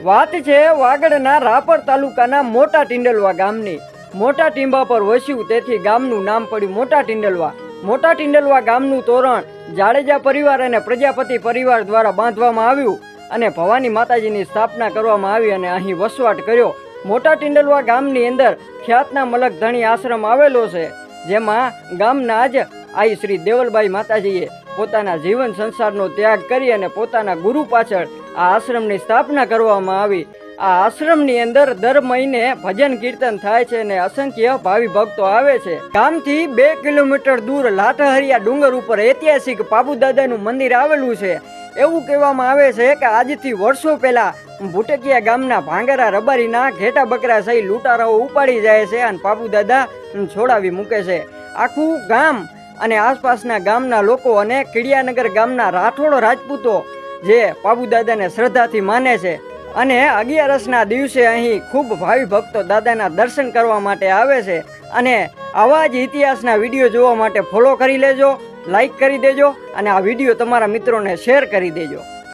વાત છે વાગડના રાપર તાલુકાના મોટા ટિંડલવા ગામની। મોટા ટીંબા પર વસ્યું તેથી ગામનું નામ પડ્યું મોટા ટિંડલવા। મોટા ટિંડલવા ગામનું તોરણ જાડેજા પરિવાર અને પ્રજાપતિ પરિવાર દ્વારા બાંધવામાં આવ્યું અને ભવાની માતાજીની સ્થાપના કરવામાં આવી અને અહીં વસવાટ કર્યો। મોટા ટિંડલવા ગામની અંદર ખ્યાતના મલક ધણી આશ્રમ આવેલો છે, જેમાં ગામના જ આઈ શ્રી દેવલબાઈ માતાજીએ પોતાના જીવન સંસારનો ત્યાગ કરી અને પોતાના ગુરુ પાછળ આ આશ્રમની સ્થાપના કરવામાં આવી। આ આશ્રમની અંદર દર મહિને ભજન કીર્તન થાય છે અને અસંખ્ય ભાવિ ભક્તો આવે છે। ગામથી 2 કિલોમીટર દૂર લાઠહરિયા ડુંગર ઉપર ઐતિહાસિક પાપુદાદાનું મંદિર આવેલું છે। એવું કહેવામાં આવે છે કે આજથી વર્ષો પહેલા ભૂટકિયા ગામના ભાંગરા રબારીના ઘેટા બકરા સહી લૂંટારાઓ ઉપાડી જાય છે અને પાપુદાદા છોડાવી મૂકે છે। આખું ગામ અને આસપાસના ગામના લોકો અને કીડિયાનગર ગામના રાઠોડ રાજપૂતો જે પાપુદાદાને શ્રદ્ધાથી માને છે અને 11સના દિવસે અહીં ખૂબ ભાવિ ભક્તો દાદાના દર્શન કરવા માટે આવે છે। અને આવા જ ઇતિહાસના વિડીયો જોવા માટે ફોલો કરી લેજો, લાઈક કરી દેજો અને આ વિડીયો તમારા મિત્રોને શેર કરી દેજો।